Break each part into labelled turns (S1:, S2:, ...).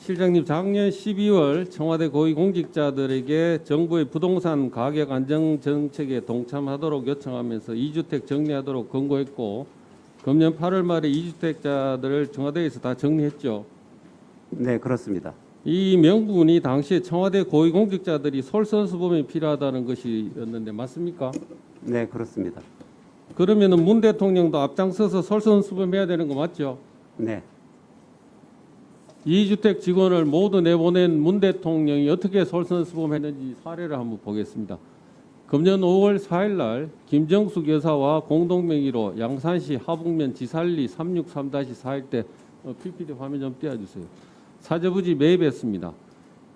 S1: 실장님, 작년 12월 청와대 고위공직자들에게 정부의 부동산 가격 안정 정책에 동참하도록 요청하면서 2주택 정리하도록 권고했고, 금년 8월 말에 2주택자들을 청와대에서 다 정리했죠.
S2: 네, 그렇습니다.
S1: 이 명분이 당시에 청와대 고위공직자들이 솔선수범이 필요하다는 것이었는데 맞습니까?
S2: 네, 그렇습니다.
S1: 그러면은 문 대통령도 앞장서서 솔선수범해야 되는 거 맞죠?
S2: 네.
S1: 2주택 직원을 모두 내보낸 문 대통령이 어떻게 솔선수범했는지 사례를 한번 보겠습니다. 금년 5월 4일 날 김정숙 여사와 공동명의로 양산시 하북면 지살리 363-4 일대 PPT 화면 좀 띄워주세요. 사저부지 매입했습니다.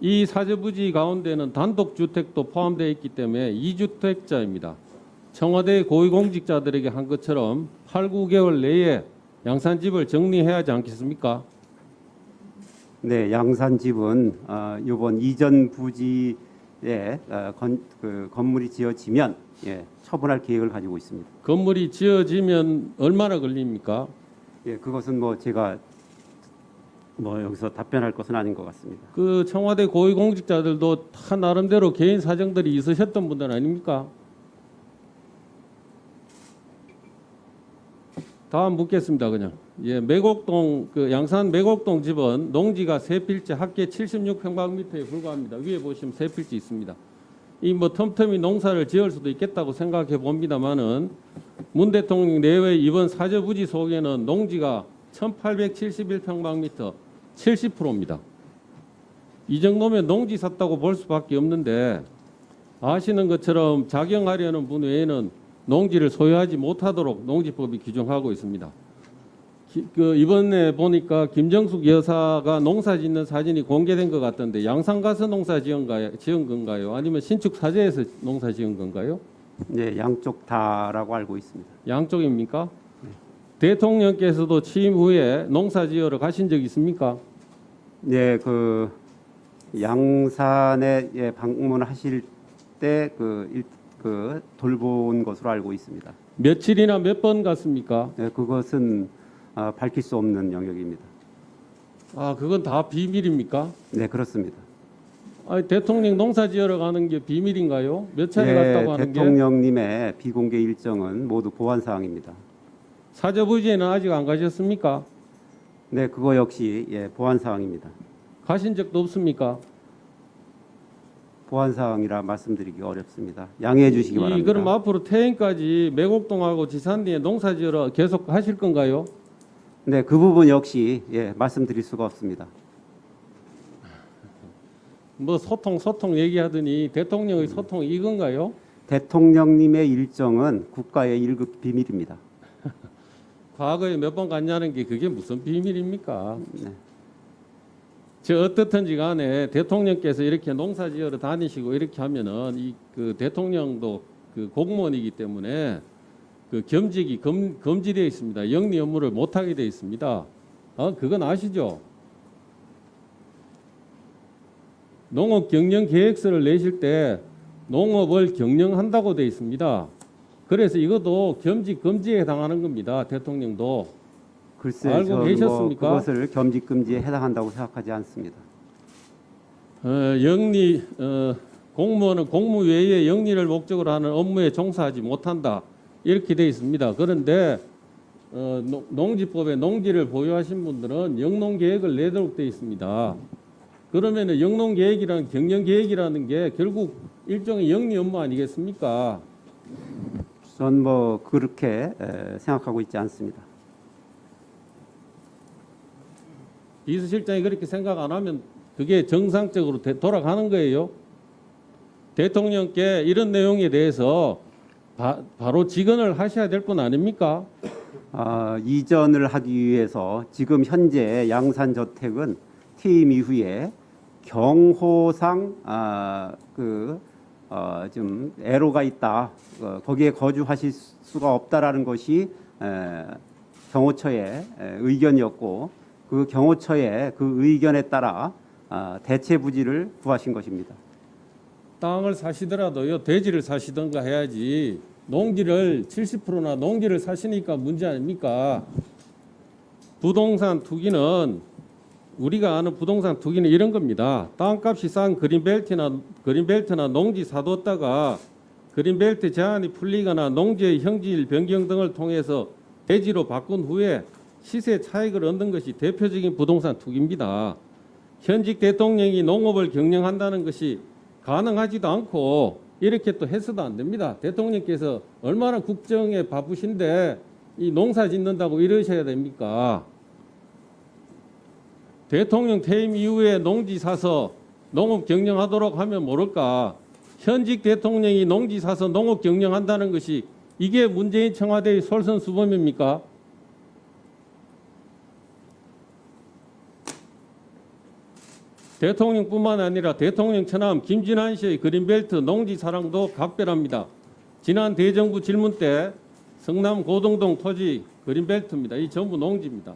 S1: 이 사저부지 가운데는 단독주택도 포함되어 있기 때문에 2주택자입니다. 청와대 고위공직자들에게 한 것처럼 8, 9개월 내에 양산집을 정리해야 하지 않겠습니까?
S2: 네, 양산집은 이번 이전 부지에 건물이 지어지면 처분할 계획을 가지고 있습니다.
S1: 건물이 지어지면 얼마나 걸립니까?
S2: 예, 그것은 뭐 제가 여기서 답변할 것은 아닌 것 같습니다.
S1: 그 청와대 고위공직자들도 다 나름대로 개인 사정들이 있으셨던 분들 아닙니까? 다음 묻겠습니다. 그냥 매곡동 양산 매곡동 집은 농지가 세 필지 합계 76평방미터에 불과합니다. 위에 보시면 세 필지 있습니다. 이 틈틈이 농사를 지을 수도 있겠다고 생각해 봅니다만은 문 대통령 내외 이번 사저부지 속에는 농지가 1871평방미터 70%입니다. 이 정도면 농지 샀다고 볼 수밖에 없는데 아시는 것처럼 작용하려는 분 외에는 농지를 소유하지 못하도록 농지법이 규정하고 있습니다. 이번에 보니까 김정숙 여사가 농사 짓는 사진이 공개된 것 같던데 양산 가서 농사 지은 건가요? 아니면 신축 사저에서 농사 지은 건가요?
S2: 네, 양쪽 다라고 알고 있습니다.
S1: 양쪽입니까? 네. 대통령께서도 취임 후에 농사 지으러 가신 적 있습니까?
S2: 네, 양산에 방문하실 때 돌본 것으로 알고 있습니다.
S1: 며칠이나 몇 번 갔습니까?
S2: 네, 그것은 밝힐 수 없는 영역입니다.
S1: 아, 그건 다 비밀입니까?
S2: 네, 그렇습니다.
S1: 아니, 대통령 농사 지으러 가는 게 비밀인가요? 몇 차례 갔다고 하는 게?
S2: 대통령님의 비공개 일정은 모두 보안 사항입니다.
S1: 사저부지에는 아직 안 가셨습니까?
S2: 네, 그거 역시 보안 사항입니다.
S1: 가신 적도 없습니까?
S2: 보안 사항이라 말씀드리기 어렵습니다. 양해해 주시기 바랍니다.
S1: 그럼 앞으로 태행까지 매곡동하고 지산리에 농사 지으러 계속 하실 건가요?
S2: 네, 그 부분 역시 말씀드릴 수가 없습니다.
S1: 소통 얘기하더니 대통령의 소통이 이건가요?
S2: 대통령님의 일정은 국가의 1급 비밀입니다.
S1: 과거에 몇 번 갔냐는 게 그게 무슨 비밀입니까?
S2: 네.
S1: 어떻든지 간에 대통령께서 이렇게 농사 지으러 다니시고 이렇게 하면은 대통령도 공무원이기 때문에 겸직이 금지되어 있습니다. 영리 업무를 못하게 되어 있습니다. 그건 아시죠? 농업 경영 계획서를 내실 때 농업을 경영한다고 되어 있습니다. 그래서 이것도 겸직 금지에 해당하는 겁니다. 대통령도.
S2: 글쎄,
S1: 알고 계셨습니까?
S2: 그것을 겸직 금지에 해당한다고 생각하지 않습니다.
S1: 공무원은 공무 외에 영리를 목적으로 하는 업무에 종사하지 못한다. 이렇게 되어 있습니다. 그런데 농지법에 농지를 보유하신 분들은 영농계획을 내도록 되어 있습니다. 그러면 영농계획이라는 경영계획이라는 게 결국 일종의 영리 업무 아니겠습니까?
S2: 전 그렇게 생각하고 있지 않습니다.
S1: 비서실장이 그렇게 생각 안 하면 그게 정상적으로 돌아가는 거예요. 대통령께 이런 내용에 대해서 바로 직언을 하셔야 될 분 아닙니까?
S2: 이전을 하기 위해서 지금 현재 양산저택은 퇴임 이후에 경호상 좀 애로가 있다. 거기에 거주하실 수가 없다라는 것이 경호처의 의견이었고 그 경호처의 그 의견에 따라 대체 부지를 구하신 것입니다.
S1: 땅을 사시더라도요, 돼지를 사시던가 해야지 농지를 70%나 농지를 사시니까 문제 아닙니까? 부동산 투기는 우리가 아는 부동산 투기는 이런 겁니다. 땅값이 싼 그린벨트나 농지 사뒀다가 그린벨트 제한이 풀리거나 농지의 형질 변경 등을 통해서 대지로 바꾼 후에 시세 차익을 얻는 것이 대표적인 부동산 투기입니다. 현직 대통령이 농업을 경영한다는 것이 가능하지도 않고 이렇게 또 해서도 안 됩니다. 대통령께서 얼마나 국정에 바쁘신데 이 농사 짓는다고 이러셔야 됩니까? 대통령 퇴임 이후에 농지 사서 농업 경영하도록 하면 모를까? 현직 대통령이 농지 사서 농업 경영한다는 것이 이게 문재인 청와대의 솔선수범입니까? 대통령뿐만 아니라 대통령 처남 김진환 씨의 그린벨트 농지 사랑도 각별합니다. 지난 대정부 질문 때 성남 고등동 토지 그린벨트입니다. 이 전부 농지입니다.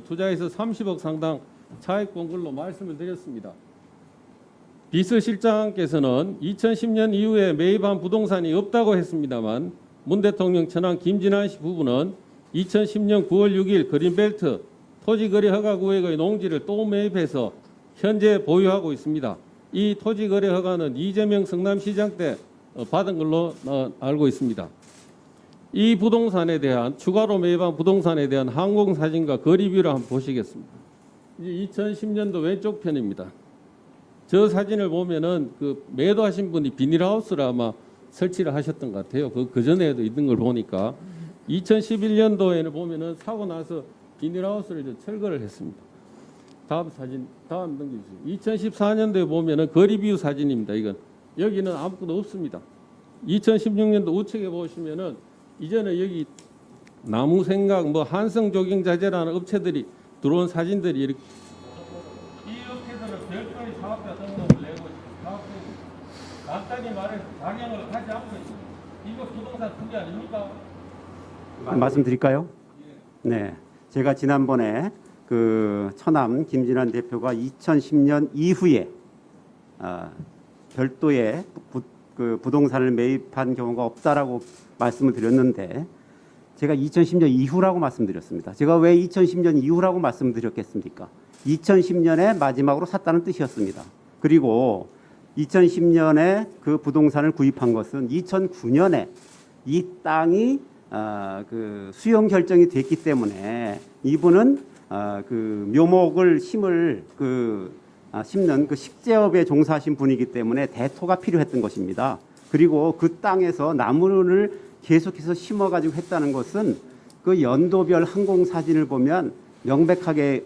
S1: 투자해서 30억 상당 차익 본 걸로 말씀을 드렸습니다. 비서실장께서는 2010년 이후에 매입한 부동산이 없다고 했습니다만 문 대통령 처남 김진환 씨 부부는 2010년 9월 6일 그린벨트 토지거래 허가구역의 농지를 또 매입해서 현재 보유하고 있습니다. 이 토지거래 허가는 이재명 성남시장 때 받은 걸로 알고 있습니다. 이 부동산에 대한 추가로 매입한 부동산에 대한 항공사진과 거리뷰를 한번 보시겠습니다. 2010년도 왼쪽 편입니다. 저 사진을 보면은 그 매도하신 분이 비닐하우스를 아마 설치를 하셨던 것 같아요. 그 전에도 있는 걸 보니까 2011년도에는 보면은 사고 나서 비닐하우스를 이제 철거를 했습니다. 다음 사진, 다음 넘겨주세요. 2014년도에 보면은 거리뷰 사진입니다. 이건 여기는 아무것도 없습니다. 2016년도 우측에 보시면은 이제는 여기 나무생각, 뭐 한성조경자재라는 업체들이 들어온 사진들이 이렇게 이 업체들은 별도의 사업자 등록을 내고 간단히 말해서 방향을 하지 않고 있습니다. 이거 부동산 투기 아닙니까?
S2: 말씀드릴까요? 네, 제가 지난번에 그 처남 김진환 대표가 2010년 이후에 별도의 부동산을 매입한 경우가 없다라고 말씀을 드렸는데 제가 2010년 이후라고 말씀드렸습니다. 제가 왜 2010년 이후라고 말씀드렸겠습니까? 2010년에 마지막으로 샀다는 뜻이었습니다. 그리고 2010년에 그 부동산을 구입한 것은 2009년에 이 땅이 그 수용 결정이 됐기 때문에 이분은 그 묘목을 심는 그 식재업에 종사하신 분이기 때문에 대토가 필요했던 것입니다. 그리고 그 땅에서 나무를 계속해서 심어가지고 했다는 것은 그 연도별 항공 사진을 보면 명백하게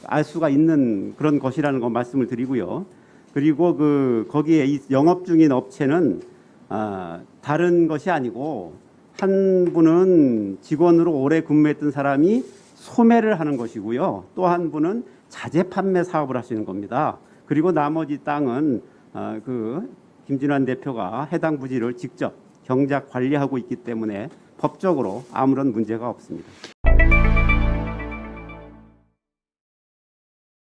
S2: 알 수가 있는 그런 것이라는 거 말씀을 드리고요. 그리고 거기에 이 영업 중인 업체는 다른 것이 아니고 한 분은 직원으로 오래 근무했던 사람이 소매를 하는 것이고요. 또 한 분은 자재 판매 사업을 하시는 겁니다. 그리고 나머지 땅은 김진환 대표가 해당 부지를 직접 경작 관리하고 있기 때문에 법적으로 아무런 문제가 없습니다.